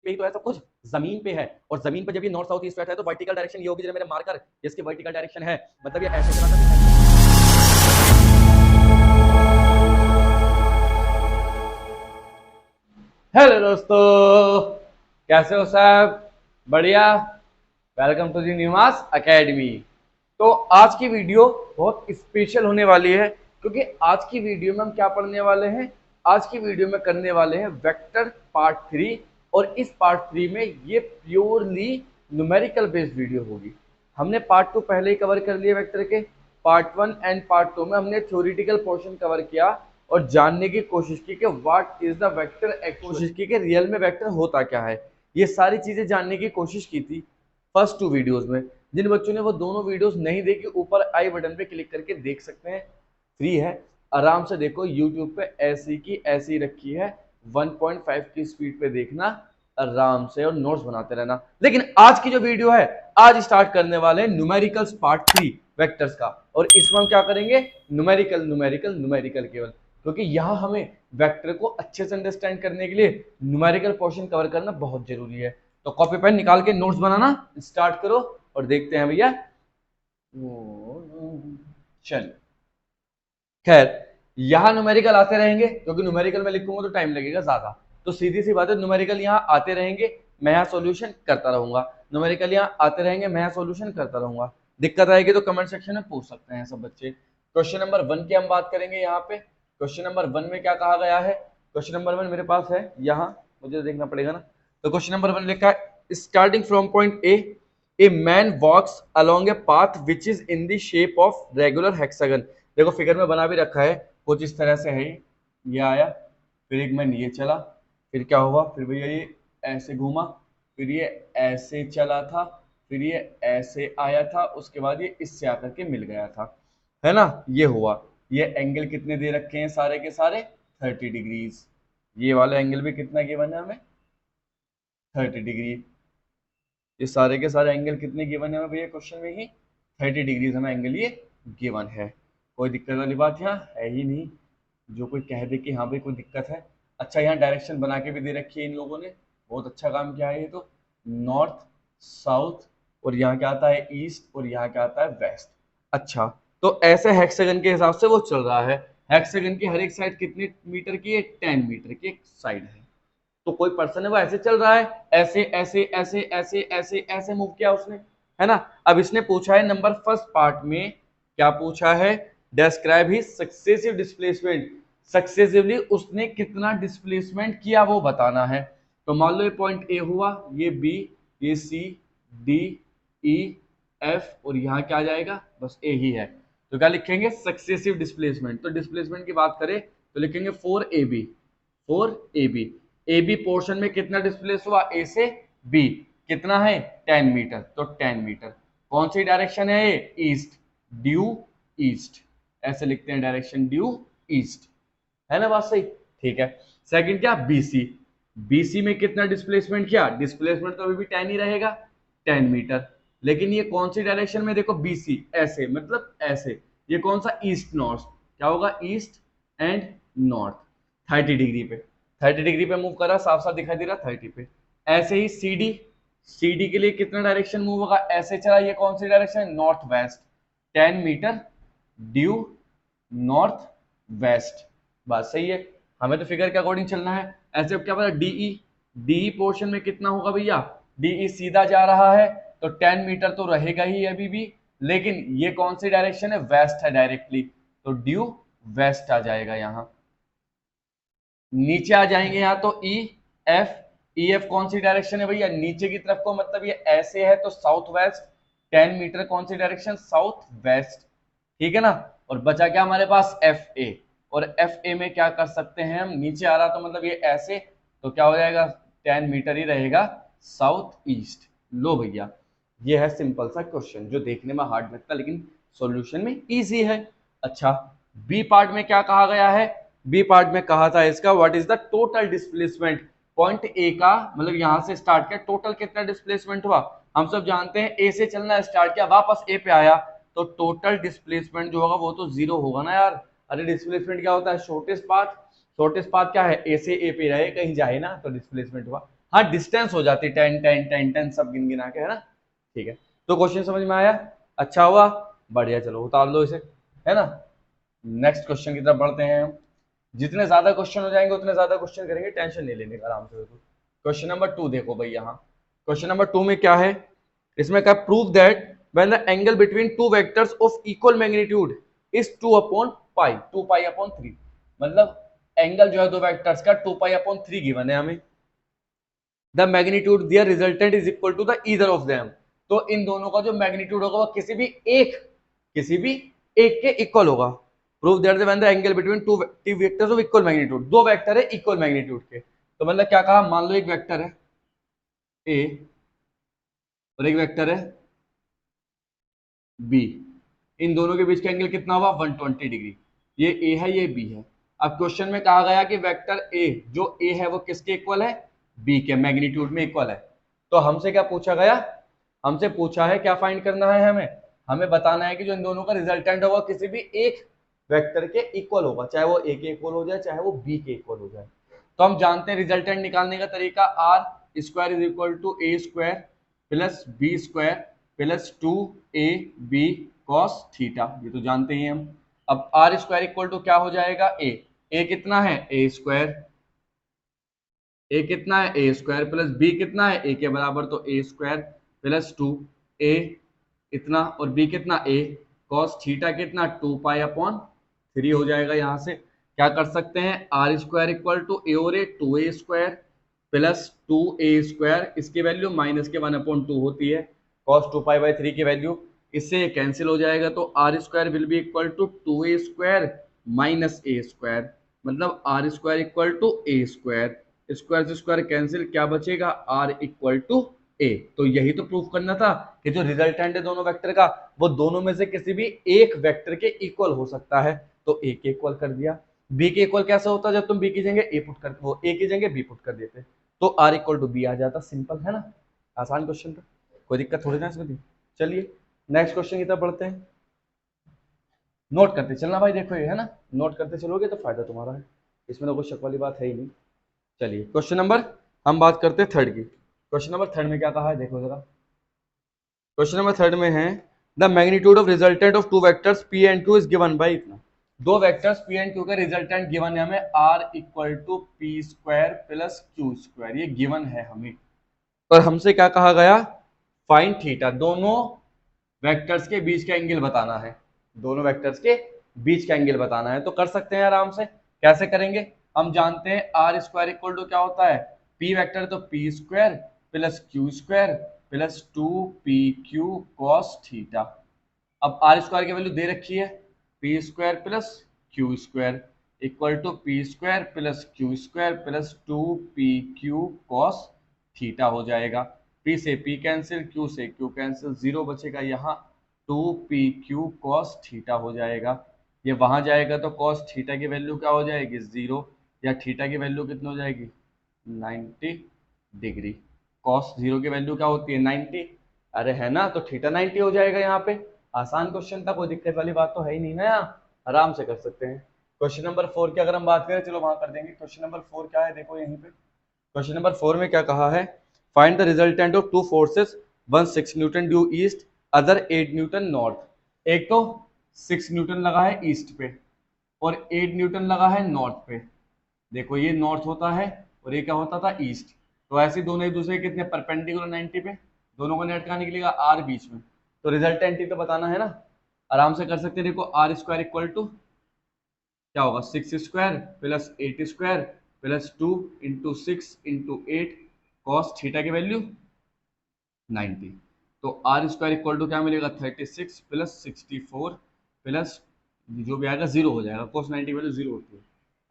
पे ही तो है सब कुछ, जमीन पे है। और जमीन पे जब ये नॉर्थ साउथ ईस्ट वेस्ट है तो वर्टिकल डायरेक्शन ये होगी, जो मेरे मार्कर इसकी वर्टिकल डायरेक्शन है, मतलब ये ऐसे चला था। हेलो दोस्तों, कैसे हो सब? बढ़िया। Welcome to the Numas academy. तो आज की वीडियो बहुत स्पेशल होने वाली है, क्योंकि आज की वीडियो में हम क्या पढ़ने वाले हैं? आज की वीडियो में करने वाले हैं वेक्टर पार्ट 3। और इस पार्ट 3 में ये प्योरली न्यूमेरिकल बेस्ड वीडियो होगी। हमने पार्ट 2 पहले ही कवर कर लिए वेक्टर के। पार्ट 1 एंड पार्ट 2 में हमने थ्योरेटिकल पोर्शन कवर किया और जानने की कोशिश की कि व्हाट इज द वेक्टर, कोशिश की कि रियल में वेक्टर होता क्या है। ये सारी चीजें जानने की कोशिश की थी फर्स्ट 2 वीडियोस में। जिन बच्चों ने वो दोनों वीडियोस नहीं देखी, ऊपर आई बटन पे क्लिक करके देख सकते हैं, फ्री है, आराम से देखो। यूट्यूब पे ऐसी की ऐसी रखी है, 1.5 की स्पीड पे देखना आराम से और नोट्स बनाते रहना। लेकिन आज की जो वीडियो है, आज स्टार्ट करने वाले हैं न्यूमेरिकल्स पार्ट 3 वेक्टर्स का। और इसमें हम क्या करेंगे? न्यूमेरिकल न्यूमेरिकल न्यूमेरिकल केवल, क्योंकि यहां हमें वेक्टर को अच्छे से अंडरस्टैंड करने के लिए न्यूमेरिकल पोर्शन कवर करना बहुत जरूरी है। तो कॉपी पेन निकाल के नोट्स बनाना स्टार्ट करो और देखते हैं भैया। चलिए, खैर यहां न्यूमेरिकल आते रहेंगे, क्योंकि न्यूमेरिकल में लिखूंगा तो टाइम लगेगा ज्यादा। तो सीधी सी बात है, न्यूमेरिकल यहां आते रहेंगे, मैं यहां सॉल्यूशन करता रहूंगा। न्यूमेरिकल यहां आते रहेंगे, मैं यहां सॉल्यूशन करता रहूंगा। दिक्कत आएगी तो कमेंट सेक्शन में पूछ सकते हैं सब बच्चे। क्वेश्चन नंबर 1 की हम बात करेंगे यहाँ पे। क्वेश्चन नंबर 1 में क्या कहा गया है? क्वेश्चन नंबर 1 मेरे पास है यहाँ, मुझे देखना पड़ेगा ना। तो क्वेश्चन नंबर 1 लिखा है, starting from point A man walks along a path which is in the shape of regular hexagon. देखो फिगर में बना भी रखा है, कुछ इस तरह से है। ये आया, फिर एक मैन ये चला, फिर क्या हुआ? फिर भैया ये ऐसे घूमा, फिर ये ऐसे चला था, फिर ये ऐसे आया था, उसके बाद ये इससे आकर के मिल गया था, है ना? ये हुआ। ये एंगल कितने दे रखे हैं सारे के सारे? 30 डिग्रीज। ये वाला एंगल भी कितना गिवन है हमें? 30 डिग्री। ये सारे के सारे एंगल कितने गिवन है हमें भैया? क्वेश्चन में ही 30 डिग्रीज हमें एंगल ये गिवन है। कोई दिक्कत वाली बात यहाँ है ही नहीं। जो कोई कह दे कि हाँ भाई कोई दिक्कत है। अच्छा, यहाँ डायरेक्शन बना के भी दे रखी है इन लोगों ने, बहुत अच्छा काम किया है ये तो। नॉर्थ, साउथ, और यहाँ क्या आता है? ईस्ट, और यहाँ क्या आता है? वेस्ट। अच्छा, तो ऐसे हेक्सागन के हिसाब से वो चल रहा है। हेक्सागन की हर एक साइड कितने मीटर की है? 10 मीटर की एक साइड है। तो कोई पर्सन है वो ऐसे चल रहा है, ऐसे ऐसे ऐसे ऐसे ऐसे ऐसे मूव किया उसने, है ना? अब इसने पूछा है नंबर फर्स्ट पार्ट में, क्या पूछा है? डिस्क्राइब ही सक्सेसिव डिस्प्लेसमेंट। सक्सेसिवली उसने कितना डिस्प्लेसमेंट किया वो बताना है। तो मान लो ये पॉइंट ए हुआ, ये बी, ये सी, डी, ई, एफ, और यहाँ क्या आ जाएगा? बस ए ही है। तो क्या लिखेंगे? Successive displacement. तो डिस्प्लेसमेंट की बात करें तो लिखेंगे 4ab। 4ab। A B portion में कितना डिस्प्लेस हुआ? ए से बी कितना है? 10 मीटर। तो 10 मीटर कौन सी डायरेक्शन है? ये ईस्ट, ड्यू ईस्ट, ऐसे लिखते हैं डायरेक्शन ड्यू ईस्ट, है ना? बात सही, ठीक है। सेकंड क्या? बीसी। बीसी में कितना डिस्प्लेसमेंट किया? डिस्प्लेसमेंट तो अभी भी 10 ही रहेगा, 10 मीटर। लेकिन ये कौन सी डायरेक्शन में? देखो बीसी ऐसे, मतलब ऐसे। ये कौन सा? East north. क्या होगा? East and north. 30 डिग्री पे, 30 डिग्री पे मूव करा, साफ साफ दिखाई दे रहा 30 पे। ऐसे ही सीडी, सीडी के लिए कितना डायरेक्शन मूव होगा? ऐसे चला, ये कौन सी डायरेक्शन है? North west, 10 metre due north west. बात सही है, हमें तो फिगर के अकॉर्डिंग चलना है। ऐसे अब क्या पता? डीई, डीई पोर्शन में कितना होगा भैया? डीई सीधा जा रहा है तो 10 मीटर तो रहेगा ही अभी भी, लेकिन ये कौन सी डायरेक्शन है? वेस्ट है डायरेक्टली, तो ड्यू वेस्ट आ जाएगा। यहां नीचे आ जाएंगे, यहाँ तो ई एफ, ई एफ कौन सी डायरेक्शन है भैया? नीचे की तरफ को, मतलब ये ऐसे है तो साउथ वेस्ट, 10 मीटर कौन सी डायरेक्शन? साउथ वेस्ट, ठीक है ना? और बचा क्या हमारे पास? F A. और एफ ए में क्या कर सकते हैं हम? नीचे आ रहा तो मतलब ये ऐसे, तो क्या हो जाएगा? 10 मीटर ही रहेगा साउथ ईस्ट। लो भैया, ये है सिंपल सा क्वेश्चन, जो देखने में हार्ड लगता है लेकिन सॉल्यूशन में इजी है। अच्छा, बी पार्ट में क्या कहा गया है? बी पार्ट में कहा था इसका, what is the total displacement. Point A का मतलब यहां से स्टार्ट किया, टोटल कितना डिस्प्लेसमेंट हुआ? हम सब जानते हैं ए से चलना स्टार्ट किया, वापस ए पे आया, तो टोटल डिस्प्लेसमेंट जो होगा वो तो जीरो होगा ना यार। अरे डिस्प्लेसमेंट क्या होता है? Shortest path. शॉर्टेस्ट पाथ क्या है? ए से ए पे रहे, कहीं जाए ना, तो डिस्प्लेसमेंट हुआ। हाँ डिस्टेंस हो जाती 10 10 10 10 सब गिन गिना के, है ना। ठीक है, तो क्वेश्चन समझ में आया, अच्छा हुआ, बढ़िया, चलो उतार लो इसे, है ना। नेक्स्ट क्वेश्चन की तरफ बढ़ते हैं हम। जितने ज्यादा क्वेश्चन हो जाएंगे उतने ज्यादा क्वेश्चन करेंगे, टेंशन नहीं लेने का, आराम से देखो। क्वेश्चन नंबर 2 देखो भाई, यहाँ क्वेश्चन नंबर 2 में क्या है, इसमें क्या, prove that when the angle between two vectors of equal magnitude is 2/π/3, मतलब एंगल जो है दो वेक्टर्स का 2π/3 गिवन है हमें, the magnitude their resultant is equal to the either of them, तो इन दोनों का जो मैग्नीट्यूड होगा वो किसी भी एक के इक्वल होगा। Prove that when the angle between two vectors of equal magnitude, दो वेक्टर है इक्वल मैग्नीट्यूड के, तो मतलब क्या कहा, मान लो एक वेक्टर है ए और एक वेक्टर है बी, इन दोनों के बीच का एंगल कितना हुआ 120 डिग्री, ये ए है ये बी है। अब क्वेश्चन में कहा गया कि वेक्टर ए, जो ए है वो किसके इक्वल है, बी के मैग्नीट्यूड में इक्वल है। तो हमसे क्या पूछा गया, हमसे पूछा है क्या फाइंड करना है, हमें हमें बताना है कि जो इन दोनों का रिजल्टेंट होगा किसी भी एक वेक्टर के इक्वल होगा, चाहे वो ए के इक्वल हो जाए चाहे वो बी के इक्वल हो जाए। तो हम जानते हैं रिजल्टेंट निकालने का तरीका, R square is equal to A square plus B square plus 2ab cos theta, ये तो जानते ही हम। अब आर स्क्वायर इक्वल टू क्या हो जाएगा, ए कितना है ए स्क्वायर, ए कितना है ए स्क्वायर प्लस बी कितना है ए के बराबर, तो ए स्क्वायर प्लस 2a इतना और बी कितना ए, कॉस थीटा कितना 2π/3 हो जाएगा। यहाँ से क्या कर सकते हैं, आर स्क्वायर इक्वल टू ए और ए 2a square plus 2a square, इसकी वैल्यू माइनस के 1/2 होती है, कॉस 2π/3 की वैल्यू, इससे ये कैंसिल हो जाएगा, तो R square will be equal to 2a square minus A square, मतलब R square equal to A square, square से स्क्वायर कैंसिल, क्या बचेगा आर इक्वल टू ए। तो यही तो प्रूफ करना था कि जो रिजल्टेंट है दोनों वेक्टर का वो दोनों में से किसी भी एक वेक्टर के इक्वल हो सकता है, तो ए के इक्वल कर दिया। बी के इक्वल कैसे होता है, जब तुम बी की जगह ए पुट कर, वो ए की जगह बी पुट कर देते, तो आर इक्वल टू बी आ जाता, सिंपल है ना, आसान क्वेश्चन था, कोई दिक्कत थोड़ी ना इसमें थी। चलिए नेक्स्ट क्वेश्चन की तरफ बढ़ते हैं, नोट करते चलना भाई, देखो ये है ना, नोट करते चलोगे तो फायदा तुम्हारा है, इसमें तो कोई शक वाली बात है ही नहीं। चलिए क्वेश्चन नंबर, हम बात करते हैं थर्ड की, क्वेश्चन नंबर थर्ड में क्या कहा है देखो जरा, क्वेश्चन नंबर थर्ड में है the magnitude of resultant of two vectors P and Q is given by इतना, दो वेक्टर्स पी एंड क्यू का रिजल्टेंट गिवन है हमें, R equal to P square plus Q square, ये गिवन है हमें, और हमसे क्या कहा गया, फाइंड थीटा, दोनों वेक्टर्स के बीच का एंगल बताना है, दोनों वेक्टर्स के बीच का एंगल बताना है, तो कर सकते हैं आराम से, कैसे करेंगे, हम जानते हैं आर स्क्वायर इक्वल टू क्या होता है, पी वेक्टर तो p square plus Q square plus 2pq cos theta. अब आर स्क्वायर की वैल्यू दे रखी है, p square plus Q square equal to P square plus Q square plus 2pq cos theta हो जाएगा, p से p cancel, q से q cancel, zero बचेगा यहाँ, 2pq कॉस थीटा हो जाएगा, ये वहां जाएगा तो कॉस थीटा की वैल्यू क्या हो जाएगी 0, या थीटा की वैल्यू कितनी हो जाएगी 90 डिग्री, कॉस 0 की वैल्यू क्या होती है 90, अरे है ना, तो थीटा 90 हो जाएगा यहाँ पे, आसान क्वेश्चन था, कोई दिक्कत वाली बात तो है ही नहीं ना, यहाँ आराम से कर सकते हैं। क्वेश्चन नंबर 4 की अगर हम बात करें, चलो वहां कर देंगे, क्वेश्चन नंबर 4 क्या है देखो यहीं पे, क्वेश्चन नंबर 4 में क्या कहा है, find the resultant of two forces, one 6 Newton due east, other 8 Newton north, एक तो 6 न्यूटन लगा है ईस्ट पे और 8 न्यूटन लगा है नॉर्थ पे, देखो ये नॉर्थ होता है और ये क्या होता था ईस्ट, तो ऐसे दोनों एक दूसरे के कितने परपेंडिकुलर 90 पे, दोनों को नेट कहाँ निकलेगा आर बीच में, तो रिजल्टेंट ही तो बताना है ना, आराम से कर सकते हैं, देखो आर स्क्वायर इक्वल टू क्या होगा 6 square plus 8 square plus 2 into 6 into 8 cos theta की वैल्यू 90, तो आर स्क्वायर इक्वल टू क्या मिलेगा 36 प्लस 64 प्लस जो भी आएगा जीरो हो जाएगा, cos 90 की वैल्यू जीरो होती है,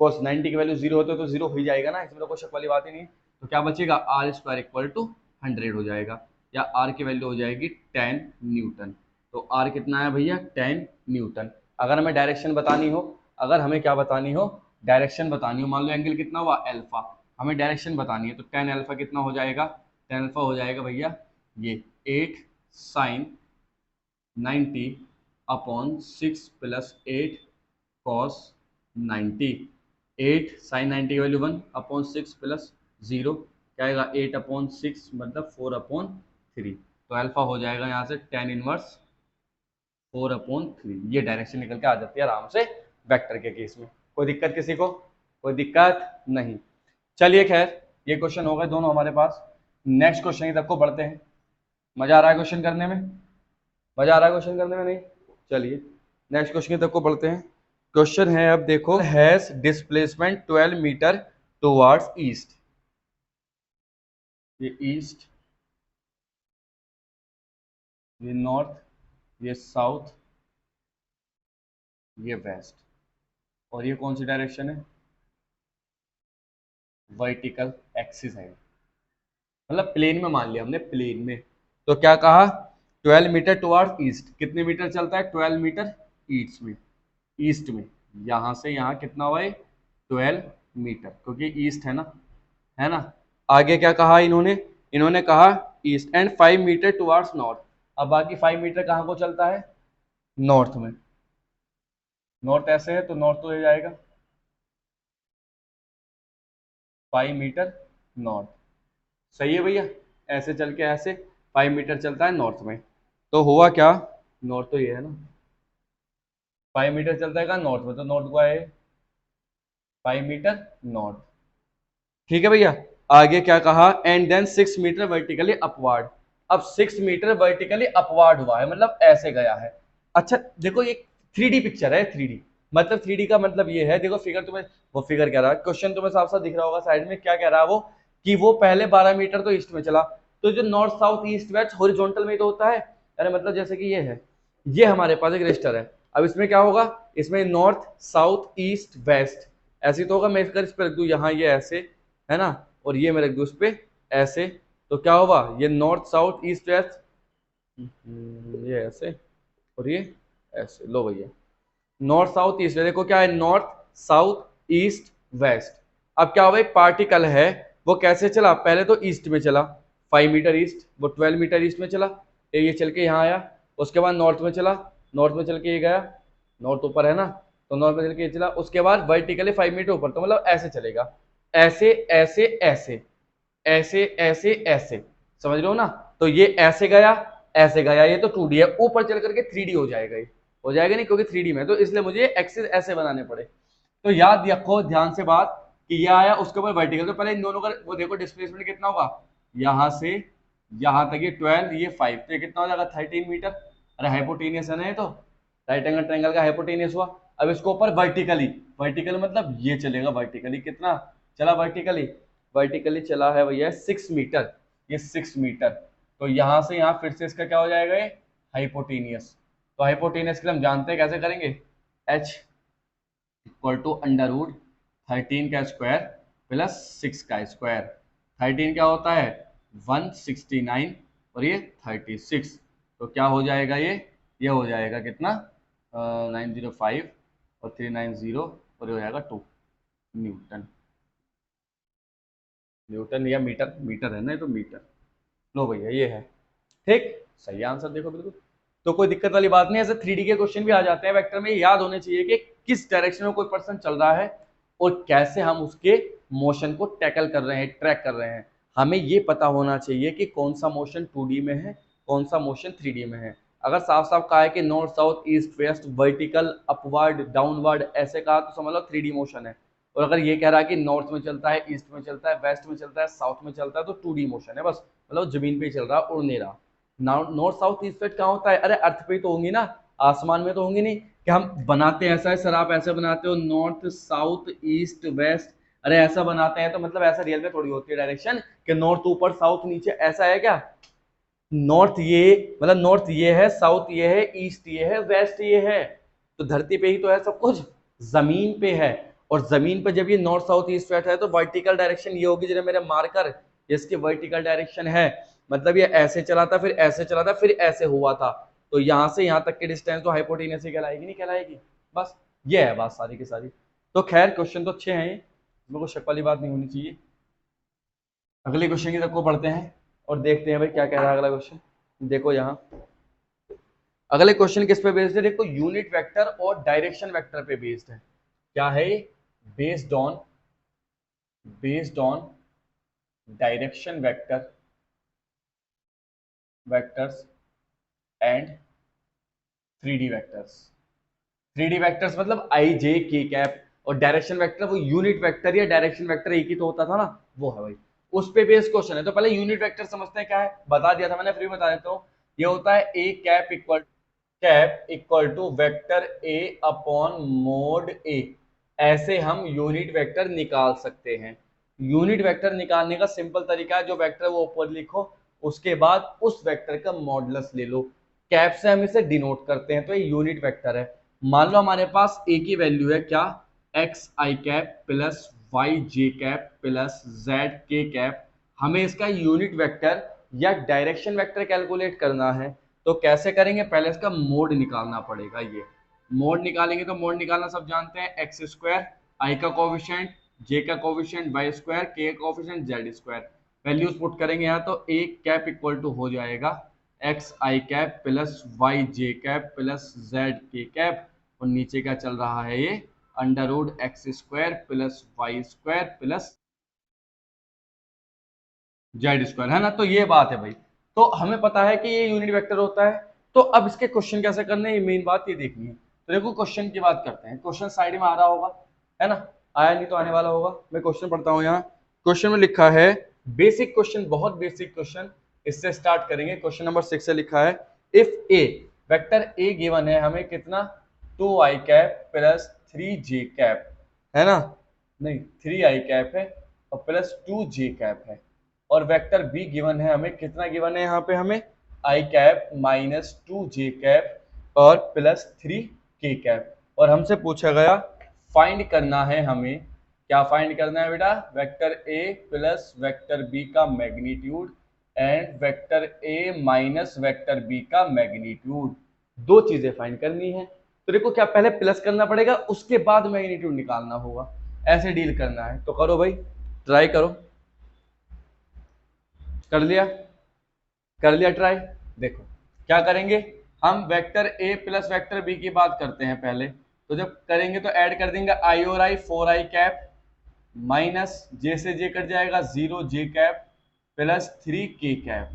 cos 90 की वैल्यू जीरो होती है तो जीरो हो ही जाएगा ना, इसमें तो कोई शक वाली बात ही नहीं, तो क्या बचेगा आर स्क्वायर इक्वल टू 100 हो जाएगा, या आर की वैल्यू हो जाएगी 10 न्यूटन, तो आर कितना है भैया 10 न्यूटन। अगर हमें डायरेक्शन बतानी हो, अगर हमें क्या बतानी हो, डायरेक्शन बतानी हो, मान लो एंगल कितना हुआ अल्फा, हमें डायरेक्शन बतानी है, तो 10 अल्फा कितना हो जाएगा, 10 अल्फा हो जाएगा भैया ये 8 sine 90 upon 6 plus 8 cos 90, 8 sine 90 की वैल्यू 1 अपॉन 6 प्लस 0 क्या आएगा 8/6 मतलब 4/3। तो अल्फा हो जाएगा यहाँ से 10 इनवर्स 4/3। ये डायरेक्शन निकल के आ जाती है आराम से वेक्टर के केस में। कोई दिक्कत किसी को? कोई दिक्कत नहीं। चलिए खैर ये क्वेश्चन हो गए दोनों हमारे पास। नेक्स्ट क्वेश्चन की तरफ को बढ़ते हैं। मजा आ रहा है क्वेश्चन करने में? मजा आ रहा है क्वेश्चन करने में? नहीं? चलिए नेक्स्ट क्वेश्चन की तरफ को बढ़ते हैं। क्वेश्चन है अब देखो, has displacement 12 metre towards east. ये ईस्ट, ये नॉर्थ, ये साउथ, ये वेस्ट, और ये कौन सी डायरेक्शन है? वर्टिकल एक्सिस है, मतलब प्लेन में मान लिया हमने, प्लेन में। तो क्या कहा? 12 मीटर टुवर्ड्स ईस्ट। कितने मीटर चलता है? 12 मीटर ईस्ट में। ईस्ट में यहां से यहां कितना हुआ है? 12 मीटर, क्योंकि ईस्ट है ना, है ना। आगे क्या कहा इन्होंने? इन्होंने कहा east and 5 metre towards north. अब बाकी 5 मीटर कहाँ को चलता है? नॉर्थ में। नॉर्थ ऐसे है तो नॉर्थ तो हो जाएगा 5 मीटर नॉर्थ। सही है भैया? ऐसे चल के ऐसे 5 मीटर चलता है नॉर्थ में। तो हुआ क्या? नॉर्थ तो ये है ना, 5 मीटर चलता है कहाँ? नॉर्थ में। तो नॉर्थ को आए 5 मीटर नॉर्थ। ठीक है भैया। आगे क्या कहा? And then 6 metre vertically upward. अब 6 मीटर वर्टिकली अपवार्ड हुआ है, मतलब ऐसे गया है। अच्छा देखो ये 3D पिक्चर है। 3D मतलब 3D का मतलब ये है, देखो फिगर तुम्हें, वो फिगर कह रहा है, क्वेश्चन तुम्हें साफ साफ दिख रहा होगा साइड में। क्या कह रहा है वो? कि वो पहले 12 मीटर तो ईस्ट में चला, तो जो north south east west horizontal में ही तो होता है। अरे मतलब जैसे कि ये है, ये हमारे पास एक रजिस्टर है। अब इसमें क्या होगा? इसमें नॉर्थ साउथ ईस्ट वेस्ट ऐसे तो होगा। मैं इसका इस पर रख दूं यहाँ, ये ऐसे है ना, और ये मैं रख दूं उस पे ऐसे। तो क्या होगा? ये नॉर्थ साउथ ईस्ट वेस्ट, ये ऐसे और ये ऐसे। लो भैया नॉर्थ साउथ ईस्ट, देखो क्या है? North south east west. अब क्या हुआ? एक पार्टिकल है, वो कैसे चला? पहले तो ईस्ट में चला 5 मीटर ईस्ट, वो 12 मीटर ईस्ट में चला, ये चल के यहाँ आया। उसके बाद नॉर्थ में चला, नॉर्थ में चल के ये गया, नॉर्थ ऊपर है ना, तो नॉर्थ में चल के ये चला। उसके बाद वर्टिकली 5 मीटर ऊपर, तो मतलब ऐसे चलेगा, ऐसे ऐसे ऐसे ऐसे ऐसे ऐसे, समझ रहे हो ना। तो ये ऐसे गया, ऐसे गया, ये तो 2D है, ऊपर चल करके 3D हो जाएगा। ये हो जाएगा नहीं, क्योंकि 3D में, तो इसलिए मुझे एक्सिस ऐसे बनाने पड़े। तो याद रखो ध्यान से बात कि ये आया, उसके ऊपर वर्टिकल, तो पहले इन दोनों का वो देखो डिस्प्लेसमेंट कितना होगा। यहां से यहां तक ये 12, ये 5, तो ये कितना हो जाएगा? 13 मीटर। अरे हाइपोटेनियस है ना ये तो, राइट एंगल ट्रायंगल का हाइपोटेनियस हुआ। अब इसको ऊपर वर्टिकली, वर्टिकल मतलब ये चलेगा वर्टिकली, कितना चला वर्टिकली? वर्टिकली चला है भैया 6 मीटर, ये 6 मीटर। तो यहां से यहां फिर से इसका क्या हो जाएगा? ये हाइपोटेनियस। तो हाइपोटेनियस के लिए हम जानते हैं कैसे करेंगे, h equal to under root 13 का स्क्वायर प्लस 6 का स्क्वायर। 13 क्या होता है? 169, और ये 36, तो क्या हो जाएगा? ये हो जाएगा कितना? 905 और 390, और ये हो जाएगा 2 न्यूटन। न्यूटन या मीटर, मीटर है ना ये तो, मीटर। लो भैया ये है, ठीक सही आंसर देखो बिल्कुल। तो कोई दिक्कत वाली बात नहीं। ऐसे 3D के क्वेश्चन भी आ जाते हैं वेक्टर में। याद होने चाहिए कि किस डायरेक्शन में कोई पर्सन चल रहा है और कैसे हम उसके मोशन को टैकल कर रहे हैं, ट्रैक कर रहे हैं। हमें ये पता होना चाहिए कि कौन सा मोशन 2D में है, कौन सा मोशन 3D में है। अगर साफ साफ कहा है कि north south east west vertical upward downward ऐसे कहा, तो समझ लो 3D मोशन है। और अगर ये कह रहा है कि नॉर्थ में चलता है, ईस्ट में चलता है, वेस्ट में चलता है, साउथ में चलता है, तो 2D मोशन है बस, मतलब जमीन पे ही चल रहा है, उड़ नहीं रहा। नॉर्थ साउथ ईस्ट वेस्ट कहाँ होता है? अरे अर्थ पे ही तो होंगी ना, आसमान में तो होंगी नहीं। कि हम बनाते ऐसा है सर, आप ऐसे बनाते हो नॉर्थ साउथ ईस्ट वेस्ट, अरे ऐसा बनाते हैं तो मतलब ऐसा रियल में थोड़ी होती है डायरेक्शन कि नॉर्थ ऊपर साउथ नीचे, ऐसा है क्या? नॉर्थ ये मतलब नॉर्थ ये है, साउथ ये है, ईस्ट ये है, वेस्ट ये है। तो धरती पे ही तो है सब कुछ, जमीन पे है। और जमीन पे जब ये नॉर्थ साउथ ईस्ट वेस्ट है तो वर्टिकल डायरेक्शन ये होगी, जो मेरे मार्कर इसकी वर्टिकल डायरेक्शन है। मतलब ये ऐसे चला था, फिर ऐसे चला था, फिर ऐसे हुआ था। तो यहां से यहां तक की डिस्टेंस तो हाइपोटेनस ही कहलाएगी, नहीं कहलाएगी? बस ये है बात सारी की सारी। तो खैर क्वेश्चन तो अच्छे हैं, इसमें कोई शक वाली बात नहीं होनी चाहिए। अगले क्वेश्चन की तरफ को पढ़ते हैं और देखते हैं भाई क्या कह रहा है अगला क्वेश्चन। देखो यहाँ अगले क्वेश्चन किस पे बेस्ड है? देखो यूनिट वेक्टर और डायरेक्शन वेक्टर पे बेस्ड है। क्या है? Based on direction vectors and 3D vectors. 3D vectors मतलब आई जे के कैप, और डायरेक्शन वेक्टर वो यूनिट वेक्टर या डायरेक्शन वेक्टर एक ही तो होता था ना, वो है भाई। उस पे बेस्ड क्वेश्चन है। तो पहले यूनिट वेक्टर समझते हैं क्या है, बता दिया था मैंने, फिर बता देता हूँ। ये होता है A cap equal to vector A upon mod A. ऐसे हम यूनिट वेक्टर निकाल सकते हैं। यूनिट वेक्टर निकालने का सिंपल तरीका है, जो वेक्टर वो ऊपर लिखो, उसके बाद उस वेक्टर का मॉडुलस ले लो। कैप से हम इसे डिनोट करते हैं, तो ये यूनिट वेक्टर है। मान लो हमारे पास ए की वैल्यू है क्या, x i cap plus y j cap plus z k cap. हमें इसका यूनिट वेक्टर या डायरेक्शन वेक्टर कैलकुलेट करना है। तो कैसे करेंगे, पहले इसका मोड निकालना पड़ेगा। ये मोड निकालेंगे तो मोड निकालना सब जानते हैं, एक्स स्क्वायर आई का कोफिशिएंट, जे का कोफिशिएंट वाई स्क्वायर, के का coefficient z square. Values put करेंगे यहाँ, तो ए कैप इक्वल टू हो जाएगा x i cap plus y j cap plus z k cap, और नीचे क्या चल रहा है, ये under root x square plus y square plus z square, है ना। तो ये बात है भाई। तो हमें पता है कि ये यूनिट वेक्टर होता है। तो अब इसके क्वेश्चन कैसे करने हैं, ये मेन बात ये देखनी है। तो देखो क्वेश्चन की बात करते हैं। क्वेश्चन साइड में आ रहा होगा, है ना, आया नहीं तो आने वाला होगा। मैं क्वेश्चन पढ़ता हूँ यहाँ। क्वेश्चन में लिखा है बेसिक क्वेश्चन, बहुत बेसिक क्वेश्चन, इससे स्टार्ट करेंगे। क्वेश्चन नंबर 6 से लिखा है, if A vector A given है, हमें कितना 2i cap plus 3j cap, है ना, नहीं 3i कैप है और प्लस 2j कैप है, और वेक्टर बी गिवन है, हमें कितना गिवन है यहाँ पे, हमें आई कैप माइनस 2j कैप और प्लस 3k कैप, और हमसे पूछा गया फाइंड करना है हमें। क्या फाइंड करना है बेटा, vector A plus vector B का magnitude and vector A minus vector B का मैग्नीट्यूड। दो चीजें फाइंड करनी है। तो देखो क्या पहले प्लस करना पड़ेगा, उसके बाद मैग्नीट्यूड निकालना होगा। ऐसे डील करना है। तो करो भाई, ट्राई करो। कर लिया, कर लिया ट्राई। देखो क्या करेंगे, हम vector A plus vector B की बात करते हैं पहले। तो जब करेंगे तो ऐड कर देंगे आई और आई, 4i कैप माइनस जे से जे कट जाएगा 0j cap plus 3k cap.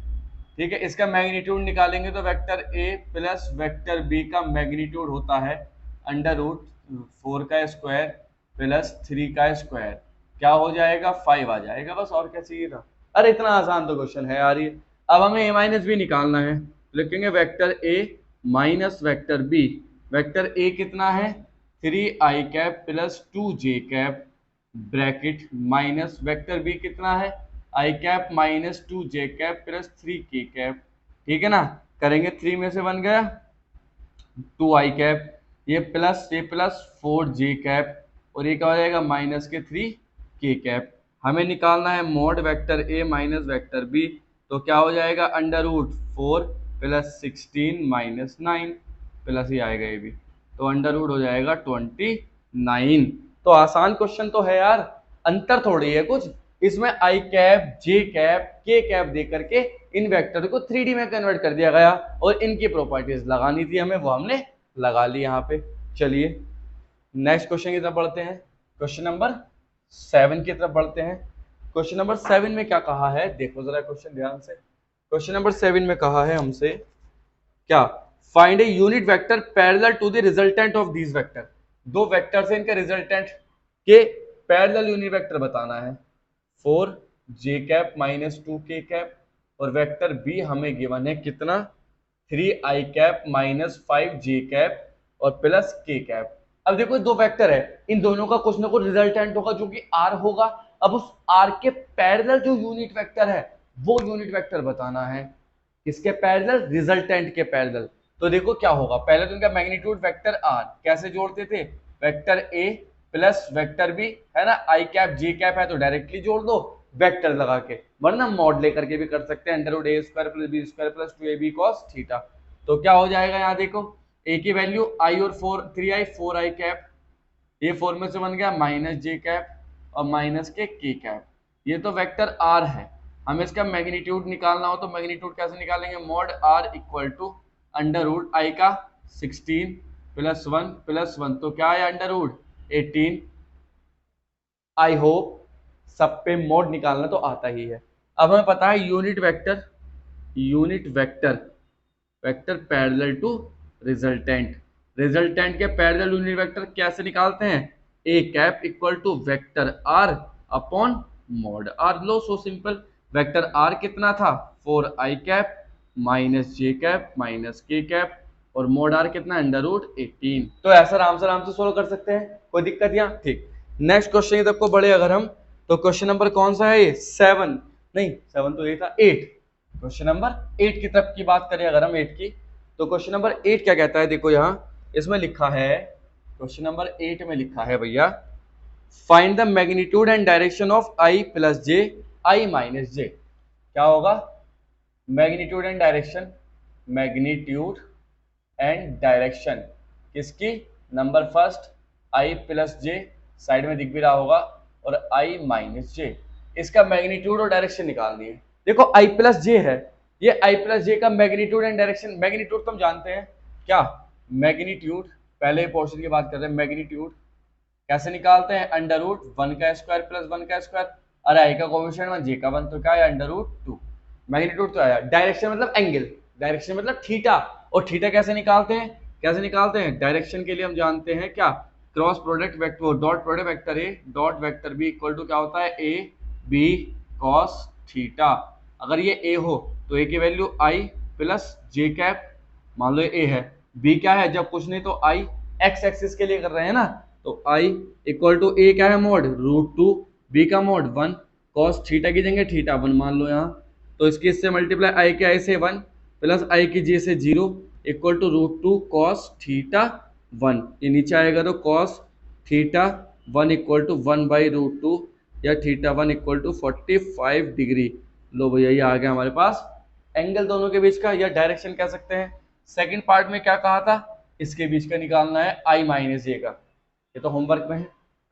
ठीक है, इसका मैग्नीट्यूड निकालेंगे तो vector A plus vector B का मैग्नीट्यूड होता है अंडर रूट 4 का स्क्वायर प्लस 3 का स्क्वायर। क्या हो जाएगा, 5 आ जाएगा, बस और क्या चाहिए था। अरे इतना आसान तो क्वेश्चन है यार ये। अब हमें ए माइनस बी निकालना है। लिखेंगे vector A minus vector B. Vector A कितना है, 3i cap plus 2j cap bracket minus vector B कितना है, I cap minus 2j cap plus 3k cap. ठीक है ना, करेंगे 3 में से बन गया 2i कैप, ये प्लस 4j कैप, और ये क्या हो जाएगा माइनस के 3k कैप। हमें निकालना है mod vector A minus vector B. तो क्या हो जाएगा under root 4 plus 16 minus 9, plus ही आएगा ये भी, तो अंडर रूट हो जाएगा 29। तो आसान क्वेश्चन तो है यार, अंतर थोड़ी है कुछ। इसमें आई कैप जे कैप के कैप दे करके इन वेक्टर को 3D में कन्वर्ट कर दिया गया, और इनकी प्रॉपर्टीज लगानी थी हमें, वो हमने लगा ली यहाँ पे। चलिए नेक्स्ट क्वेश्चन की तरफ बढ़ते हैं। क्वेश्चन नंबर 7 की तरफ बढ़ते हैं। क्वेश्चन नंबर 7 में क्या कहा है, देखो जरा क्वेश्चन ध्यान से। क्वेश्चन नंबर 7 में कहा है हमसे क्या, find a unit vector parallel to the resultant of these vector. दो वेक्टर से इनके रिजल्टेंट के पैरेलल यूनिट वेक्टर बताना है। 4j cap minus 2k cap, और वेक्टर बी हमें गिवन है कितना, 3i cap minus 5j cap और प्लस k कैप। अब देखो दो वेक्टर है, इन दोनों का कुछ ना कुछ रिजल्टेंट होगा जो कि r होगा। अब उस r के पैरेलल जो यूनिट वेक्टर है, वो यूनिट वेक्टर बताना है। किसके पैरेलल, रिजल्टेंट के पैरेलल। तो देखो क्या होगा, पहले तो इनका मैग्नीट्यूड वेक्टर आर कैसे जोड़ते थे, vector A plus vector B, है ना, आई कैप जे कैप है तो डायरेक्टली जोड़ दो वेक्टर लगा के, वरना मॉड लेकर के भी कर सकते हैं, under root A square plus B square plus 2ab cos theta. तो क्या हो जाएगा, यहाँ देखो ए की वैल्यू आई और 3i 4i कैप, ये 4 में से बन गया माइनस जे कैप और माइनस के कैप। ये तो वेक्टर आर है। हमें इसका मैग्नीट्यूड निकालना हो तो मैग्नीट्यूड कैसे निकालेंगे, mod R equal to under root i का 16 प्लस 1 तो क्या है अंडर रूट 18। आई होप सब पे मोड निकालना तो आता ही है। अब हमें पता है unit vector vector parallel to resultant, resultant के पैरेलल यूनिट वेक्टर कैसे निकालते हैं, A cap equal to vector R upon mod R. लो सो सिंपल, वेक्टर आर कितना था 4 I cap minus J cap minus K cap और mod R कितना under root 18। तो ऐसा आराम से सोल्व कर सकते हैं, कोई दिक्कत यहाँ, ठीक। नेक्स्ट क्वेश्चन की तरफ को बढ़े अगर हम, तो क्वेश्चन नंबर कौन सा है ये 7, नहीं 7 तो ये था 8, क्वेश्चन नंबर 8 की तरफ की बात करें अगर हम 8 की, तो क्वेश्चन नंबर 8 क्या कहता है, देखो यहाँ इसमें लिखा है, क्वेश्चन नंबर 8 में लिखा है भैया, find the magnitude and direction of I plus J I minus J. क्या होगा, magnitude and direction, magnitude and direction किसकी, number first I plus J, side में दिख भी रहा होगा, और आई माइनस जे, इसका मैग्नीट्यूड और डायरेक्शन निकालनी है। देखो आई प्लस जे है, ये आई प्लस जे का मैग्नीट्यूड एंड डायरेक्शन, मैग्नीट्यूड तो हम जानते हैं क्या, मैग्नीट्यूड पहले पोर्शन की बात कर रहे हैं, मैग्नीट्यूड कैसे निकालते हैं, अंडर रूट 1 का स्क्वायर प्लस 1 का स्क्वायर, अरे आई का कोएफिशिएंट 1 जे का 1 तो क्या है अंडर रूट 2, मैग्नीट्यूड तो आया। डायरेक्शन मतलब एंगल, डायरेक्शन मतलब थीटा, और थीटा कैसे निकालते हैं, डायरेक्शन के लिए हम जानते हैं क्या, cross product vector, dot product vector A dot vector B equal to क्या होता है, ए बी कॉस थीटा। अगर ये ए हो तो ए की वैल्यू आई प्लस जे कैप, मान लो ए है, बी क्या है, जब कुछ नहीं तो आई, एक्स एक्सिस के लिए कर रहे हैं ना, तो आई इक्वल टू ए क्या है मोड रूट 2, बी का मोड 1, कॉस थीटा की जगह थीटा 1 मान लो यहाँ, तो इसकी इससे मल्टीप्लाई आई के आई से 1 प्लस आई की जे से 0 equal to root 2 cos theta 1, ये नीचे आएगा तो cos theta 1 equal to 1 by root 2 या थीटा 1 इक्वल टू 45 डिग्री। लो भैया ये आ गया हमारे पास एंगल दोनों के बीच का, या डायरेक्शन कह सकते हैं। सेकंड पार्ट में क्या कहा था, इसके बीच का निकालना है आई माइनस जे का, ये तो होमवर्क में है,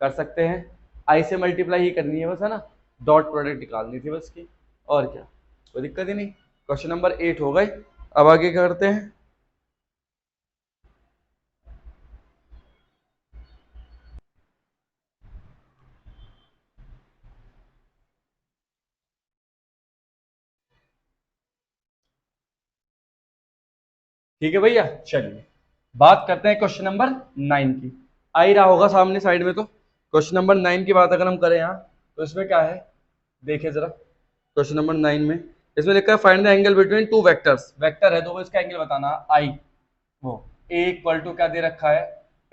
कर सकते हैं, आई से मल्टीप्लाई ही करनी है बस, है ना, डॉट प्रोडक्ट निकालनी थी बस की, और क्या, कोई दिक्कत ही नहीं। क्वेश्चन नंबर 8 हो गए, अब आगे क्या करते हैं, ठीक है भैया, चलिए बात करते हैं क्वेश्चन नंबर 9 की, आ ही रहा होगा सामने साइड में, तो क्वेश्चन नंबर 9 की बात अगर हम करें यहाँ, तो इसमें क्या है, देखिए जरा, क्वेश्चन नंबर 9 में इसमें लिखा है find the angle between two vectors, vector है तो इसका एंगल बताना, आई वो ए इक्वल टू क्या दे रखा है,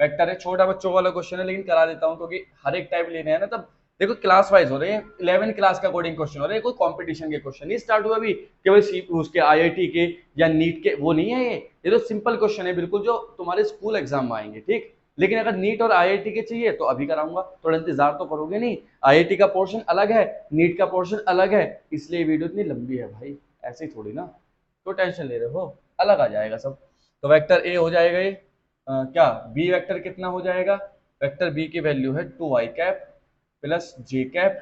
वेक्टर है, छोटा बच्चों वाला क्वेश्चन है लेकिन करा देता हूँ क्योंकि हर एक टाइप लेने हैं ना, तब देखो क्लास वाइज हो रहे हैं, 11 क्लास का कोडिंग क्वेश्चन हो रहे हैं, कोई कंपटीशन के क्वेश्चन नहीं स्टार्ट हुआ अभी, केवल उसके आईआईटी के या नीट के वो नहीं है, ये तो सिंपल क्वेश्चन है बिल्कुल जो तुम्हारे स्कूल एग्जाम में आएंगे, ठीक। लेकिन अगर नीट और आईआईटी के चाहिए तो अभी कराऊंगा, थोड़ा इंतजार तो करोगे नहीं, आईआईटी का पोर्शन अलग है, नीट का पोर्शन अलग है, इसलिए वीडियो इतनी लंबी है भाई, ऐसे ही थोड़ी ना, तो टेंशन ले रहे हो, अलग आ जाएगा सब। तो वेक्टर ए हो जाएगा ये, क्या बी वेक्टर कितना हो जाएगा, वेक्टर बी की वैल्यू है 2 आई कैप प्लस जे कैप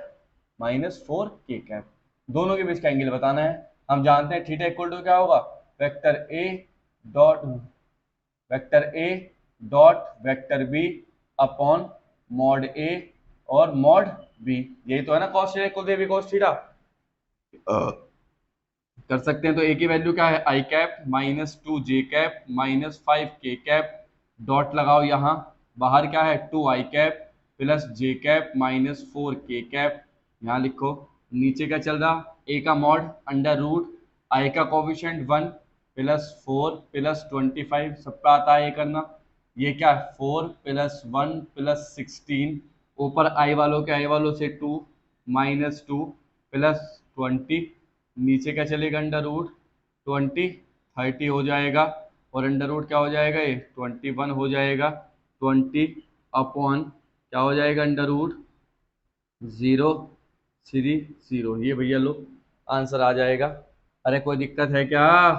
माइनस 4 के कैप, दोनों के बीच का एंगल बताना है। हम जानते हैं थीटा इक्वल टू क्या होगा, vector A dot vector B upon mod A और मॉड बी, यही तो है ना, cos theta equal to B cos theta, कर सकते हैं। तो ए की वैल्यू क्या है, I cap minus 2 J cap minus 5 K cap, dot लगाओ यहाँ, बाहर क्या है 2 आई कैप प्लस जे कैप माइनस 4 के कैप, यहाँ लिखो, नीचे क्या चल रहा, ए का मॉड अंडर रूट आई का कोफिशिएंट 1 प्लस 4 प्लस 25, सबका आता है ये करना, ये क्या है 4 प्लस 1 प्लस 16, ऊपर आई वालों के आई वालों से 2 माइनस 2 प्लस 20, नीचे क्या चलेगा अंडर रूट 20 30 हो जाएगा, और अंडर रूट क्या हो जाएगा ये 21 हो जाएगा, 20 अपॉन क्या हो जाएगा अंडर रूट 0 3 0, ये भैया लो आंसर आ जाएगा। अरे कोई दिक्कत है क्या,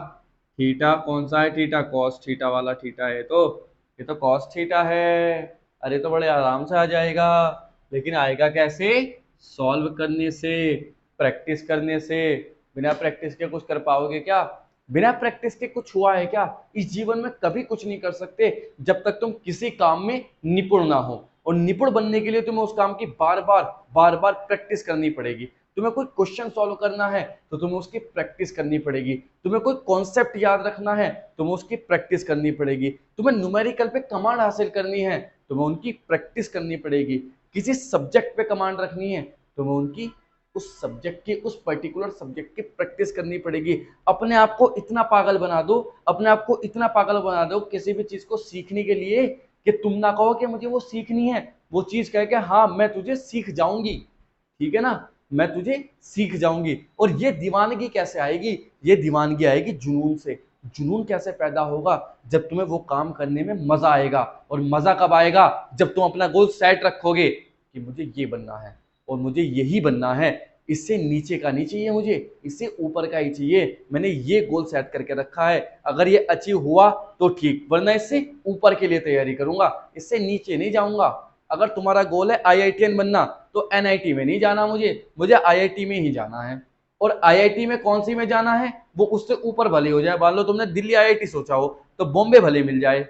थीटा कौन सा है, थीटा कॉस थीटा वाला थीटा है, तो ये तो कॉस थीटा है, अरे तो बड़े आराम से आ जाएगा, लेकिन आएगा कैसे, सॉल्व करने से, प्रैक्टिस करने से, बिना प्रैक्टिस के कुछ कर पाओगे क्या, बिना प्रैक्टिस के कुछ हुआ है क्या, इस जीवन में कभी कुछ नहीं कर सकते जब तक तुम किसी काम में निपुण ना हो। और निपुण बनने के लिए तुम्हें उस काम की बार बार प्रैक्टिस करनी पड़ेगी। तुम्हें कोई क्वेश्चन सॉल्व करना है तो तुम्हें उसकी प्रैक्टिस करनी पड़ेगी। तुम्हें कोई कॉन्सेप्ट याद रखना है तुम्हें उसकी प्रैक्टिस करनी पड़ेगी। तुम्हें न्यूमेरिकल पे कमांड हासिल करनी है तुम्हें उनकी प्रैक्टिस करनी पड़ेगी। किसी सब्जेक्ट पे कमांड रखनी है तुम्हें उनकी उस सब्जेक्ट की उस पर्टिकुलर सब्जेक्ट की प्रैक्टिस करनी पड़ेगी। अपने आप को इतना पागल बना दो, अपने आप को इतना पागल बना दो किसी भी चीज को सीखने के लिए कि तुम ना कहो कि मुझे वो सीखनी है, वो चीज कह के हाँ मैं तुझे सीख जाऊंगी, ठीक है ना, मैं तुझे सीख जाऊंगी। और ये दीवानगी कैसे आएगी? ये दीवानगी आएगी जुनून से। जुनून कैसे पैदा होगा? जब तुम्हें वो काम करने में मजा आएगा। और मजा कब आएगा? जब तुम अपना गोल सेट रखोगे कि मुझे ये बनना है और मुझे यही बनना है, इससे नीचे का नहीं चाहिए मुझे, इससे ऊपर का ही चाहिए। मैंने ये गोल सेट करके रखा है, अगर ये अचीव हुआ तो ठीक, वरना इससे ऊपर के लिए तैयारी करूंगा, इससे नीचे नहीं जाऊंगा। अगर तुम्हारा गोल है आईआईटीएन बनना तो एनआईटी में नहीं जाना, मुझे आईआईटी में ही जाना है। और आईआईटी में कौन सी में जाना है? वो उससे ऊपर भले हो जाए, मान लो तुमने दिल्ली आईआईटी सोचा हो तो बॉम्बे भले मिल जाए।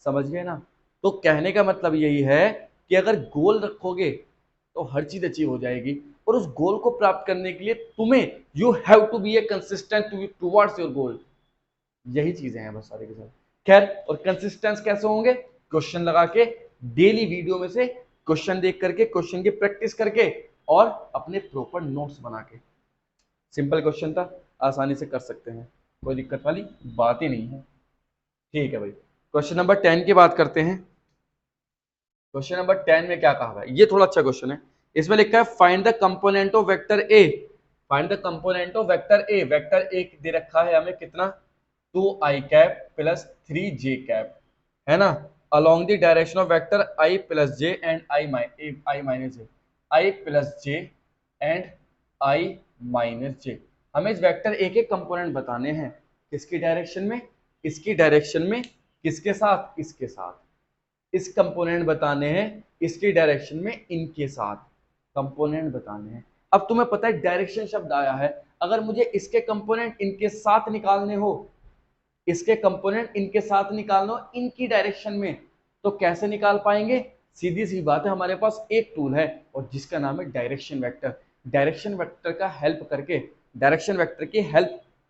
समझ गए ना? तो कहने का मतलब यही है कि अगर गोल रखोगे तो हर चीज अचीव हो जाएगी। और उस गोल को प्राप्त करने के लिए तुम्हें you have to be a consistent towards your goal. यही चीजें हैं बस सारे के सारे। खैर, और कंसिस्टेंस कैसे होंगे? क्वेश्चन लगा के, डेली वीडियो में से क्वेश्चन देख करके, क्वेश्चन की प्रैक्टिस करके और अपने प्रॉपर नोट्स बना के। सिंपल क्वेश्चन था, आसानी से कर सकते हैं, कोई दिक्कत वाली बात ही नहीं है। ठीक है भाई, क्वेश्चन नंबर 10 की बात करते हैं। क्वेश्चन नंबर 10 में क्या कहा हुआ है? ये थोड़ा अच्छा क्वेश्चन है। इसमें लिखा है find the component of vector A. Find the component of vector A. Vector A दे रखा है हमें कितना? 2i cap plus 3j cap, है ना, along the direction of vector I plus j and I minus j, I plus j and I minus j। हमें इस vector A के कंपोनेंट बताने हैं। किसकी डायरेक्शन में? इसकी डायरेक्शन में। किसके साथ? इसके साथ। इस कंपोनेंट बताने हैं इसकी डायरेक्शन में, इनके साथ कंपोनेंट बताने हैं। अब तुम्हें पता है डायरेक्शन शब्द आया है, अगर मुझे इसके कंपोनेंट इनके साथ निकालने हो, इसके कंपोनेंट इनके साथ निकालना हो इनकी डायरेक्शन में, तो कैसे निकाल पाएंगे? सीधी सी बात है, हमारे पास एक टूल है और जिसका नाम है डायरेक्शन वेक्टर। डायरेक्शन वेक्टर का हेल्प करके, डायरेक्शन वेक्टर की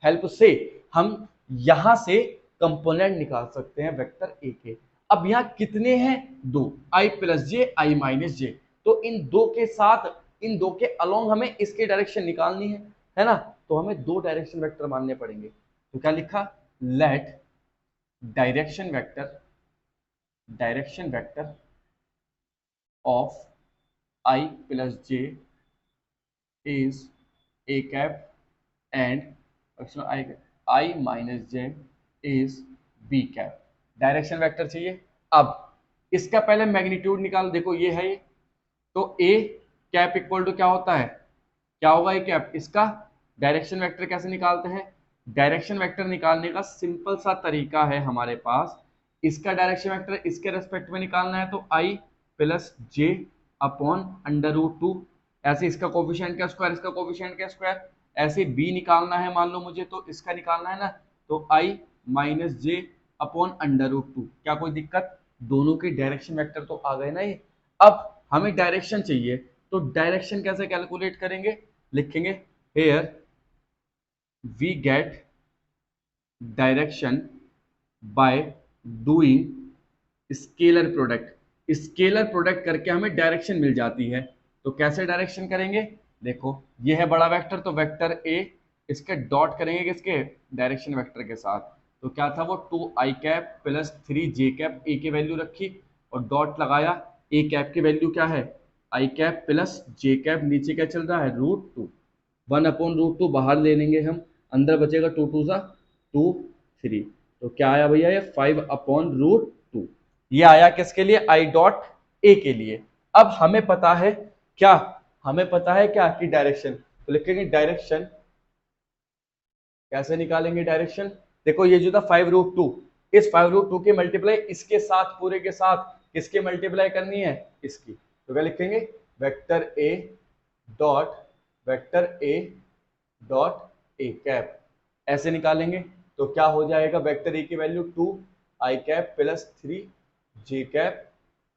हेल्प से हम यहां से कंपोनेंट निकाल सकते हैं वेक्टर ए के। अब यहाँ कितने हैं? दो, आई प्लस जे, आई माइनस जे। तो इन दो के साथ, इन दो के अलोंग हमें इसकी डायरेक्शन निकालनी है ना? तो हमें दो डायरेक्शन वेक्टर मानने पड़ेंगे। तो क्या लिखा? Let direction vector of I plus j is A cap and i minus j is B cap. Direction vector चाहिए। अब इसका पहले मैग्नीट्यूड निकाल, देखो ये है ये, तो ए कैप इक्वल टू क्या होता है? क्या होगा ए कैप? इसका डायरेक्शन वेक्टर कैसे निकालते हैं? डायरेक्शन वेक्टर निकालने का सिंपल सा तरीका है हमारे पास। इसका डायरेक्शन वेक्टर इसके रेस्पेक्ट में निकालना है तो I plus J upon under root two, ऐसे इसका कोफिशिएंट का स्क्वायर, इसका कोफिशिएंट का स्क्वायर। ऐसे बी निकालना है मान लो मुझे, तो इसका निकालना है ना, तो I minus J upon under root two. क्या कोई दिक्कत? दोनों के डायरेक्शन वेक्टर तो आ गए ना ये। अब हमें डायरेक्शन चाहिए, तो डायरेक्शन कैसे कैलकुलेट करेंगे? लिखेंगे here we get direction by doing scalar product. Scalar product करके हमें डायरेक्शन मिल जाती है। तो कैसे डायरेक्शन करेंगे? देखो ये है बड़ा वेक्टर, तो वेक्टर ए, इसके डॉट करेंगे किसके? डायरेक्शन वेक्टर के साथ। तो क्या था वो? 2i cap plus 3j cap, ए की वैल्यू रखी और डॉट लगाया। ए कैप की वैल्यू क्या है? i cap plus J cap, नीचे क्या चल रहा है? Root two. 1/√2 बाहर ले लेंगे हम, अंदर बचेगा 2 2 सा 2 3। तो क्या आया भैया? ये 5/√2। ये आया किसके लिए? आई डॉट ए के लिए। अब हमें पता है क्या? हमें पता है क्या कि डायरेक्शन, तो लिखेंगे डायरेक्शन। कैसे निकालेंगे डायरेक्शन? देखो ये जो था 5√2, इस 5√2 के मल्टीप्लाई इसके साथ, पूरे के साथ किसके मल्टीप्लाई करनी है? इसकी। तो क्या लिखेंगे? Vector A dot vector A dot A cap, ऐसे निकालेंगे। तो क्या हो जाएगा? वेक्टर ए की value 2i cap plus 3j cap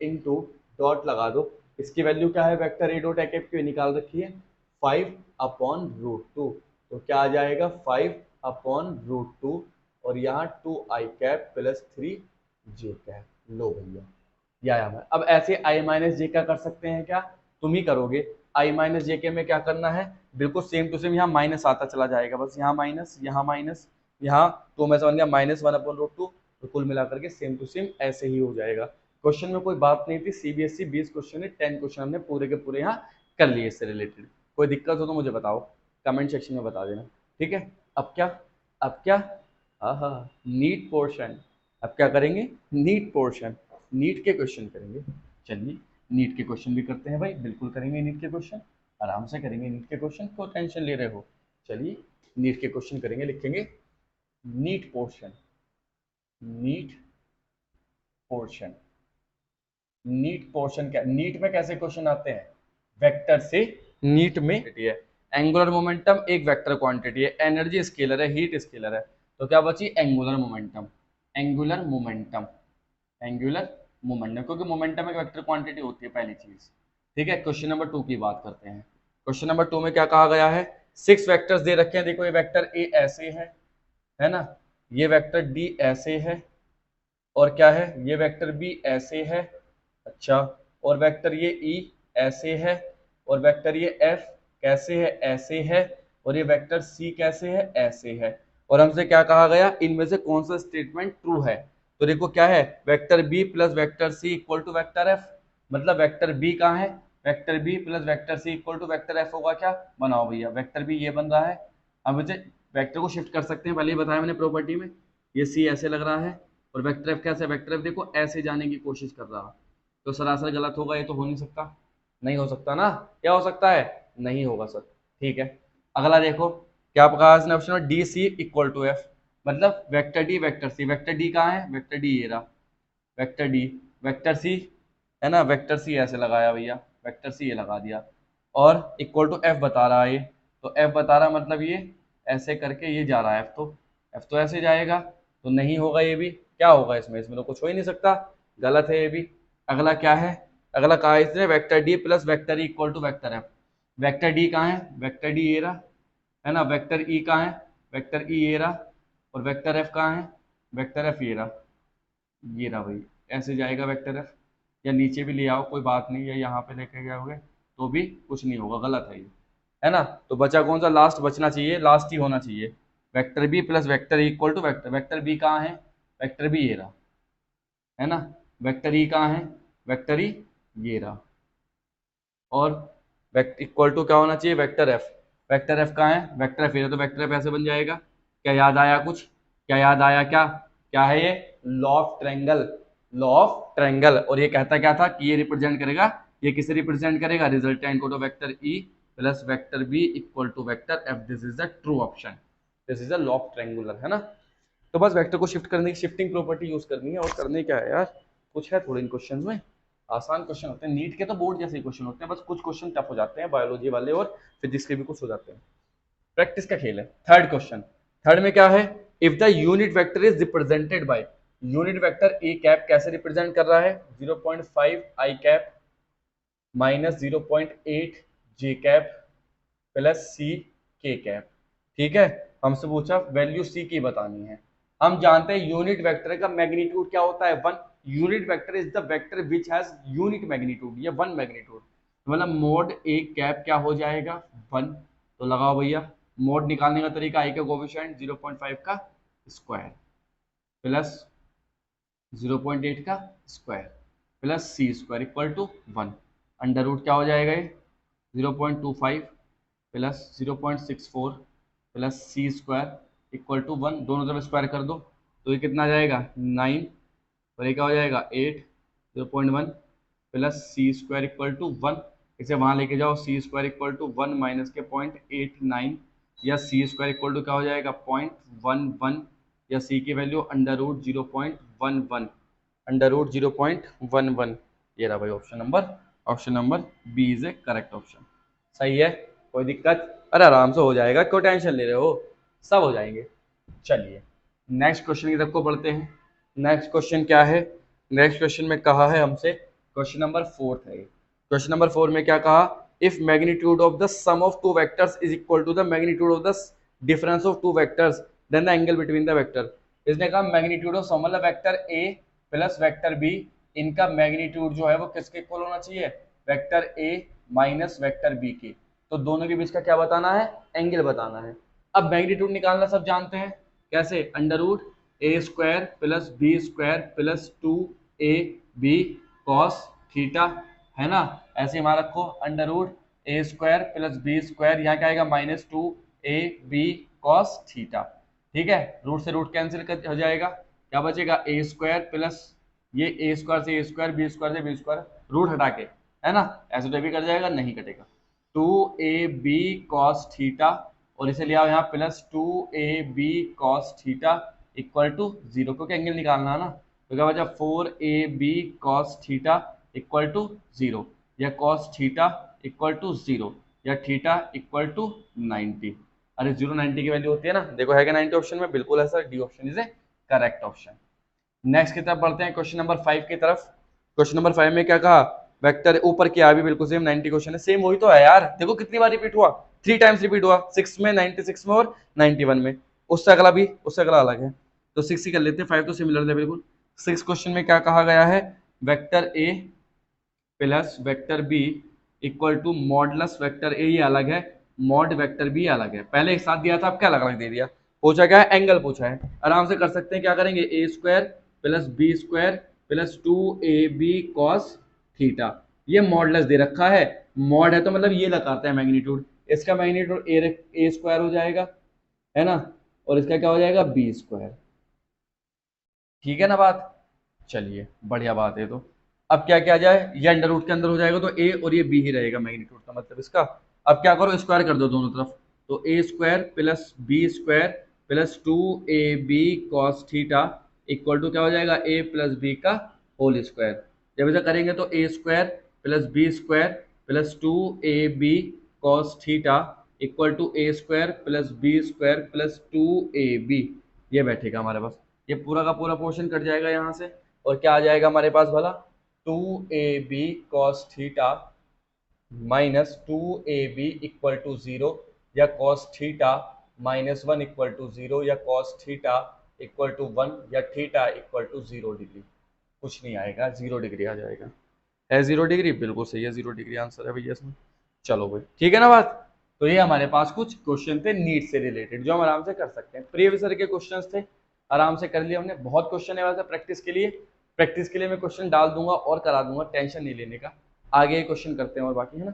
into dot लगा दो। इसकी वैल्यू क्या है, vector A dot A cap की निकाल रखी है 5/√2, तो क्या आ जाएगा 5/√2 और यहाँ 2i cap plus 3j cap. लो भैया ये आया है। अब ऐसे i माइनस जे का कर सकते हैं क्या, तुम ही करोगे। i माइनस जे के में क्या करना है, बिल्कुल सेम टू सेम यहाँ माइनस आता चला जाएगा, बस यहाँ माइनस यहाँ, तो मैं समझ गया -1/√2, तो कुल मिलाकर के सेम टू सेम ऐसे ही हो जाएगा। क्वेश्चन में कोई बात नहीं थी, सीबीएसई 20 क्वेश्चन है, 10 क्वेश्चन हमने पूरे के पूरे यहाँ कर लिए इससे रिलेटेड। कोई दिक्कत हो तो मुझे बताओ, कमेंट सेक्शन में बता देना, ठीक है। अब क्या हाँ नीट पोर्शन, अब क्या करेंगे, नीट पोर्शन, नीट के क्वेश्चन करेंगे। चलिए नीट के क्वेश्चन भी करते हैं भाई, बिल्कुल करेंगे नीट के क्वेश्चन, आराम से करेंगे नीट के क्वेश्चन, क्यों टेंशन ले रहे हो। चलिए नीट के क्वेश्चन करेंगे, लिखेंगे NEET portion, NEET portion. NEET portion क्या, नीट में कैसे क्वेश्चन आते हैं, वेक्टर से। नीट में है एंगुलर मोमेंटम एक वेक्टर क्वांटिटी है, एनर्जी स्केलर है, हीट स्केलर है, तो क्या बची angular momentum, angular momentum, angular momentum, क्योंकि मोमेंटम एक वेक्टर क्वांटिटी होती है पहली चीज, ठीक है। क्वेश्चन नंबर 2 की बात करते हैं। क्वेश्चन नंबर 2 में क्या कहा गया है, 6 वेक्टर्स दे रखे हैं, देखो ये वेक्टर ए ऐसे है ना, ये वेक्टर डी ऐसे है, और क्या है ये वेक्टर बी ऐसे है, अच्छा, और वेक्टर ये ई ऐसे है, और वेक्टर ये एफ कैसे है, ऐसे है, और ये वेक्टर सी कैसे है, ऐसे है। और हमसे क्या कहा गया, इनमें से कौन सा स्टेटमेंट ट्रू है, तो देखो क्या है, vector B plus vector C equal to vector F, मतलब वेक्टर बी कहाँ है, vector B plus vector C equal to vector F होगा क्या, बनाओ भैया, वेक्टर बी ये बन रहा है। अब मुझे वेक्टर को शिफ्ट कर सकते हैं, पहले ही बताया मैंने प्रॉपर्टी में, ये सी ऐसे लग रहा है, और वेक्टर एफ कैसे, वेक्टर एफ देखो ऐसे जाने की कोशिश कर रहा, तो सरासर गलत होगा, ये तो हो नहीं सकता, नहीं हो सकता ना, क्या हो सकता है, नहीं होगा सर, ठीक है। अगला देखो क्या कहा इसने ऑप्शन में, D C equal to F, मतलब vector D vector C, vector D कहाँ है, वेक्टर डी ये रहा, वेक्टर डी, वेक्टर सी है ना, वेक्टर सी ऐसे लगाया भैया, वेक्टर सी ये लगा दिया, और इक्वल टू एफ बता रहा है ये, तो एफ बता रहा मतलब ये ऐसे करके ये जा रहा है, एफ तो ऐसे जाएगा, तो नहीं होगा ये भी, क्या होगा इसमें, इसमें तो कुछ हो ही नहीं सकता, गलत है ये भी। अगला क्या है, अगला कहा इसने vector D plus vector E equal to vector F, vector D कहाँ है, वेक्टर डी ये रहा है ना, वेक्टर ई कहाँ है, वेक्टर ई ये रहा, और वेक्टर एफ कहाँ है, वेक्टर एफ ये रहा भाई, ऐसे जाएगा वेक्टर एफ, या नीचे भी ले आओ कोई बात नहीं, या यहाँ पे लेके गए होगे तो भी कुछ नहीं होगा, गलत है ये, है ना। तो बचा कौन सा, लास्ट बचना चाहिए, लास्ट ही होना चाहिए, vector B plus vector equal to vector, vector B कहाँ है, वेक्टर बी ये रहा है ना, वेक्टर ई कहाँ है, वेक्टर ई ये रहा, और वेक्टर इक्वल टू क्या होना चाहिए, वेक्टर एफ, वेक्टर एफ कहाँ है, वेक्टर एफ ये रहा, तो वेक्टर एफ ऐसे बन जाएगा। क्या याद आया कुछ, क्या याद आया, क्या क्या है ये, law of triangle, law of triangle, और ये कहता क्या था कि ये रिप्रेजेंट करेगा, ये किसे रिप्रेजेंट करेगा, रिजल्टेंट को, तो vector E plus vector B equal to vector F, this is the true option, this is the law of triangular, है ना। तो बस वेक्टर को शिफ्ट करने की शिफ्टिंग प्रॉपर्टी यूज करनी है, और करने क्या है यार, कुछ है थोड़े इन क्वेश्चन में, आसान क्वेश्चन होते हैं, नीट के तो बोर्ड जैसे क्वेश्चन होते हैं, बस कुछ क्वेश्चन टफ हो जाते हैं, बायोलॉजी वाले और फिजिक्स के भी कुछ हो जाते हैं, प्रैक्टिस का खेल है। थर्ड क्वेश्चन, थर्ड में क्या है, if the unit vector is represented by, unit vector A cap कैसे रिप्रेजेंट कर रहा है, 0.5 आई कैप माइनस 0.8 जे कैप प्लस सी के कैप, ठीक है। हमसे पूछा वैल्यू सी की बतानी है, हम जानते हैं यूनिट वेक्टर का मैग्नीट्यूड क्या होता है, 1, unit vector is the vector which has unit magnitude, ये 1 मैग्नीट्यूड, मतलब मोड ए कैप क्या हो जाएगा 1, तो लगाओ भैया, मोड निकालने का तरीका, आई का कोएफिशिएंट 0.5 का स्क्वायर प्लस 0.8 का square plus C square equal to 1, under root क्या हो जाएगा ये 0.25 plus 0.64 plus C square equal to 1, दोनों तरफ स्क्वायर कर दो, तो ये कितना आ जाएगा 9, और ये क्या हो जाएगा 8, 0.1 plus C square equal to 1, इसे वहाँ लेके जाओ, C square equal to 1 minus के 0.89, या सी स्क्वायर इक्वल टू क्या हो जाएगा 0.11, या सी की value under root 0.11, under root 0.11, ये रहा भाई option number B is a correct option, सही है, कोई दिक्कत, अरे आराम से हो जाएगा, क्यों टेंशन ले रहे हो, सब हो जाएंगे। चलिए नेक्स्ट क्वेश्चन की तरफ को बढ़ते हैं। नेक्स्ट क्वेश्चन क्या है, नेक्स्ट क्वेश्चन में कहा है हमसे क्वेश्चन नंबर 4 है। क्वेश्चन नंबर 4 में क्या कहा, if magnitude of the sum of two vectors is equal to the magnitude of the difference of two vectors then the angle between the vector. इसने कहा मैग्नीट्यूड ऑफ सम मतलब vector A plus vector B, इनका magnitude जो है वो किसके इक्वल होना चाहिए, vector A minus vector B के। तो दोनों के बीच का क्या बताना है, एंगल बताना है। अब मैग्नीट्यूड निकालना सब जानते हैं, कैसे, under root A square plus B square plus 2 B cos theta, है ना। ऐसे हमारा रखो under root A square plus B square, यहाँ क्या आएगा -2ab कॉस थीटा। ठीक है, रूट से रूट कैंसिल हो जाएगा, क्या बचेगा ए स्क्वायर प्लस ये ए स्क्वायर से ए स्क्वायर, बी स्क्वायर से बी स्क्वायर, रूट हटा के, है ना। ऐसे तो भी कट जाएगा, नहीं कटेगा। 2ab कॉस थीटा और इसे लिया यहाँ +2ab cos theta equal to 0, क्योंकि एंगल निकालना है ना। तो क्या बचा 4ab cos theta equal to 0, या कॉस थीटा इक्वल टू 0, या थीटा इक्वल टू 90। अरे 0 90 की वैल्यू होती है ना, देखो है क्या 90 ऑप्शन में, बिल्कुल है sir, D option is a correct option. Next की तरफ बढ़ते हैं, क्वेश्चन नंबर 5 की तरफ। क्वेश्चन नंबर 5 में क्या कहा, वेक्टर ऊपर किया भी बिल्कुल सेम 90 क्वेश्चन है, सेम वही तो है यार। देखो कितनी बार रिपीट हुआ, 3 टाइम्स रिपीट हुआ, 6 में, 96 में और 91 में। उससे अगला भी, उससे अगला अलग है, तो 6 ही कर लेते हैं, 5 तो सिमिलर है बिल्कुल। 6 क्वेश्चन में क्या कहा गया है, vector A plus vector B equal to modulus vector A, ये अलग है, मॉड वेक्टर बी अलग है। पहले एक साथ दिया था, अब क्या अलग अलग दे दिया। पूछा क्या है, एंगल पूछा है, आराम से कर सकते हैं। क्या करेंगे, A square plus B square plus 2ab cos theta, ये मॉडलस दे रखा है, मॉड है तो मतलब ये लगाते हैं मैग्नीट्यूड, इसका मैग्नीट्यूड ए स्क्वायर हो जाएगा, है ना, और इसका क्या हो जाएगा बी स्क्वायर। ठीक है ना बात, चलिए बढ़िया बात है। तो अब क्या किया जाए, ये अंडर रूट के अंदर हो जाएगा, तो ए और ये बी ही रहेगा मैग्नीट्यूड का मतलब इसका। अब क्या करो, स्क्वायर कर दो दोनों तरफ, तो A square plus B square plus 2ab cos theta equal to क्या हो जाएगा, ए प्लस बी का होल स्क्वायर। जब ऐसा करेंगे तो A square plus B square plus 2ab cos theta equal to A square plus B square plus 2ab, ये बैठेगा हमारे पास, ये पूरा का पूरा पोर्शन कट जाएगा यहाँ से, और क्या आ जाएगा हमारे पास भला, 2ab cos theta minus 2ab equal to 0, या कॉस थीटा -1 इक्वल टू 0, या कॉस थीटा इक्वल टू 1, या थीटा इक्वल टू 0 डिग्री। कुछ नहीं आएगा, 0 डिग्री आ जाएगा। है 0 डिग्री, बिल्कुल सही है, 0 डिग्री आंसर है भैया इसमें। चलो भाई ठीक है ना बात। तो ये हमारे पास कुछ क्वेश्चन थे नीट से रिलेटेड, जो हम आराम से कर सकते हैं, प्रीवियस ईयर के क्वेश्चंस थे, आराम से कर लिए हमने। बहुत क्वेश्चन है वैसे प्रैक्टिस के लिए, प्रैक्टिस के लिए मैं क्वेश्चन डाल दूंगा और करा दूंगा, टेंशन नहीं लेने का। आगे क्वेश्चन करते हैं और बाकी, है ना।